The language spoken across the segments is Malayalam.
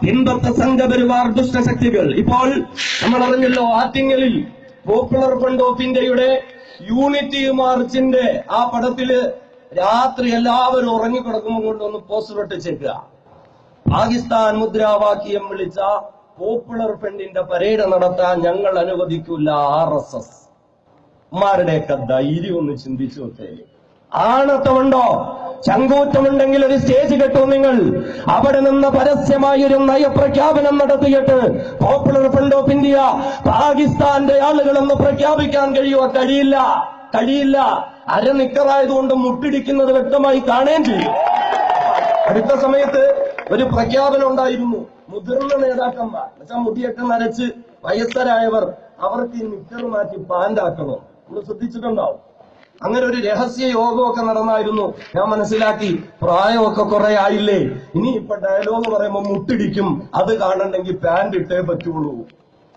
പിൻപത്ത സംഘപരിവാർ ദുഷ്ടശക്തികൾ. ഇപ്പോൾ നമ്മൾ അറിഞ്ഞല്ലോ, ആറ്റിങ്ങലിൽ പോപ്പുലർ ഫ്രണ്ട് ഓഫ് ഇന്ത്യയുടെ യൂണിറ്റി മാർച്ചിന്റെ ആ പടത്തില് രാത്രി എല്ലാവരും ഉറങ്ങിക്കിടക്കുമ്പോൾ കൊണ്ടൊന്ന് പോസ്റ്റർ ഒട്ടിച്ചേക്കുക. പാകിസ്ഥാൻ മുദ്രാവാക്യം വിളിച്ച പോപ്പുലർ ഫ്രണ്ടിന്റെ പരേഡ് നടത്താൻ ഞങ്ങൾ അനുവദിക്കില്ല RSS. മാരുടെയൊക്കെ ധൈര്യം ഒന്ന് ചിന്തിച്ചു നോക്കേ. ആണത്തമുണ്ടോ, ചങ്കൂറ്റമുണ്ടെങ്കിൽ ഒരു സ്റ്റേജ് കെട്ടു നിങ്ങൾ. അവിടെ നിന്ന് പരസ്യമായി ഒരു നയപ്രഖ്യാപനം നടത്തിയിട്ട് പോപ്പുലർ ഫ്രണ്ട് ഓഫ് ഇന്ത്യ പാകിസ്ഥാന്റെ ആളുകളെന്ന് പ്രഖ്യാപിക്കാൻ കഴിയുമോ? കഴിയില്ല. അരനിക്കറായതുകൊണ്ട് മുട്ടിടിക്കുന്നത് വ്യക്തമായി കാണുകയും ചെയ്യും. അടുത്ത സമയത്ത് ഒരു പ്രഖ്യാപനം ഉണ്ടായിരുന്നു. മുതിർന്ന നേതാക്കന്മാർ എന്നുവെച്ചാൽ മുടിയൊക്കെ നരച്ച് വയസ്സരായവർ, അവർക്ക് ഈ നിക്കർ മാറ്റി പാൻഡാക്കണം. നമ്മൾ ശ്രദ്ധിച്ചിട്ടുണ്ടാവും. അങ്ങനെ ഒരു രഹസ്യ യോഗമൊക്കെ നടന്നായിരുന്നു. ഞാൻ മനസ്സിലാക്കി, പ്രായമൊക്കെ കുറെ ആയില്ലേ, ഇനി ഇപ്പൊ ഡയലോഗ് പറയുമ്പോൾ മുട്ടിടിക്കും, അത് കാണണ്ടെങ്കിൽ പാൻറ് ഇട്ടേ പറ്റുള്ളൂ.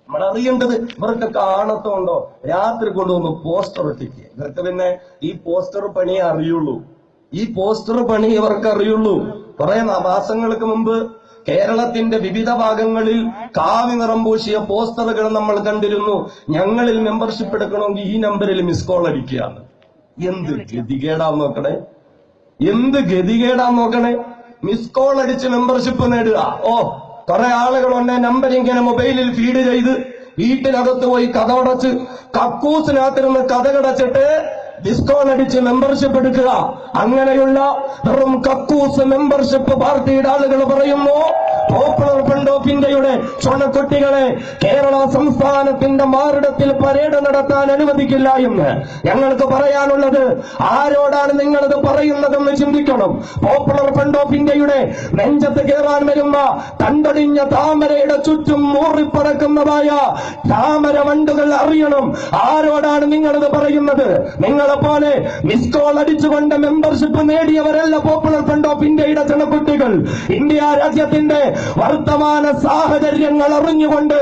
നമ്മൾ അറിയേണ്ടത് ഇവർക്കൊക്കെ ആണത്തമുണ്ടോ? രാത്രി കൊണ്ടുവന്ന് പോസ്റ്റർ ഒട്ടിക്കുക. ഇവർക്ക് പിന്നെ ഈ പോസ്റ്റർ പണിയെ അറിയുള്ളൂ. ഇവർക്ക് അറിയുള്ളൂ. കുറെ മാസങ്ങൾക്ക് മുമ്പ് കേരളത്തിന്റെ വിവിധ ഭാഗങ്ങളിൽ കാവി നിറം പൂശിയ പോസ്റ്ററുകൾ നമ്മൾ കണ്ടിരുന്നു. ഞങ്ങളിൽ മെമ്പർഷിപ്പ് എടുക്കണമെങ്കിൽ ഈ നമ്പറിൽ മിസ് കോൾ അടിക്കുകയാണ്. എന്ത് ഗതികേടാന്ന് നോക്കണേ. മിസ് കോൾ അടിച്ച് മെമ്പർഷിപ്പ് നേടുക. കുറെ ആളുകളുണ്ട് നമ്പർ ഇങ്ങനെ മൊബൈലിൽ ഫീഡ് ചെയ്ത് വീട്ടിനകത്ത് പോയി കഥവടച്ച് കക്കൂസിനകത്തിരുന്ന് കഥകടച്ചിട്ട് ഡിസ്കോൺ അടിച്ച് മെമ്പർഷിപ്പ് എടുക്കുക. അങ്ങനെയുള്ള വെറും കക്കൂസ് മെമ്പർഷിപ്പ് പാർട്ടിയുടെ ആളുകൾ പറയുന്നു, പോപ്പുലർ ഫ്രണ്ട് ഓഫ് ഇന്ത്യയുടെ ചുണക്കുട്ടികളെ കേരള സംസ്ഥാനത്തിന്റെ മാറിടത്തിൽ പരേഡ് നടത്താൻ അനുവദിക്കില്ല എന്ന്. ഞങ്ങൾക്ക് പറയാനുള്ളത്, ആരോടാണ് നിങ്ങളത് പറയുന്നതെന്ന് ചിന്തിക്കണം. പോപ്പുലർ ഫ്രണ്ട് ഓഫ് ഇന്ത്യയുടെ നെഞ്ചത്ത് കയറാൻ വരുന്ന കണ്ടടിഞ്ഞ താമരയുടെ ചുറ്റും മൂറിപ്പറക്കുന്നതായ താമര വണ്ടുകൾ അറിയണം ആരോടാണ് നിങ്ങളത് പറയുന്നത്. നിങ്ങളെപ്പോലെ മിസ് കോൾ അടിച്ചുകൊണ്ട് മെമ്പർഷിപ്പ് നേടിയവരല്ല പോപ്പുലർ ഫ്രണ്ട് ഓഫ് ഇന്ത്യയുടെ ജനക്കുട്ടികൾ. ഇന്ത്യ രാജ്യത്തിന്റെ വർത്തമാന സാഹചര്യങ്ങൾ അറിഞ്ഞുകൊണ്ട്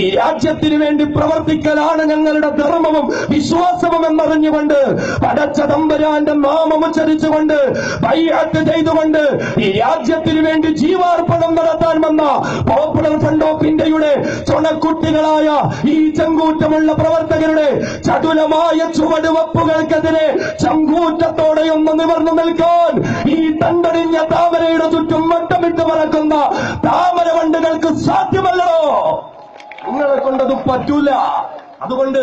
ഈ രാജ്യത്തിന് വേണ്ടി പ്രവർത്തിക്കലാണ് ഞങ്ങളുടെ ധർമ്മവും വിശ്വാസവും എന്നറിഞ്ഞുകൊണ്ട് പടച്ച തമ്പുരാന്റെ നാമം ഉച്ചരിച്ചുകൊണ്ട് ബൈഅത്ത് ചെയ്തുകൊണ്ട് ഈ രാജ്യത്തിന് വേണ്ടി ജീവാർപ്പണം നടത്താൻ വന്ന പോപ്പുലർ ഫ്രണ്ട് ഓഫ് ഇന്ത്യയുടെ ചുണക്കുട്ടികളായ ഈ ചങ്കൂറ്റമുള്ള പ്രവർത്തകരുടെ ചടുലമായ ചുവടുവെപ്പുകൾക്കെതിരെ ചങ്കൂറ്റത്തോടെയൊന്ന് നിവർന്നു നിൽക്കാൻ ഈ തണ്ടടിഞ്ഞ താമരയുടെ ചുറ്റും വട്ടമിട്ട് പറക്കുന്ന താമരവണ്ടുകൾക്ക് സാധ്യമല്ലോ. നിങ്ങളെ കൊണ്ടത് പറ്റൂല. അതുകൊണ്ട്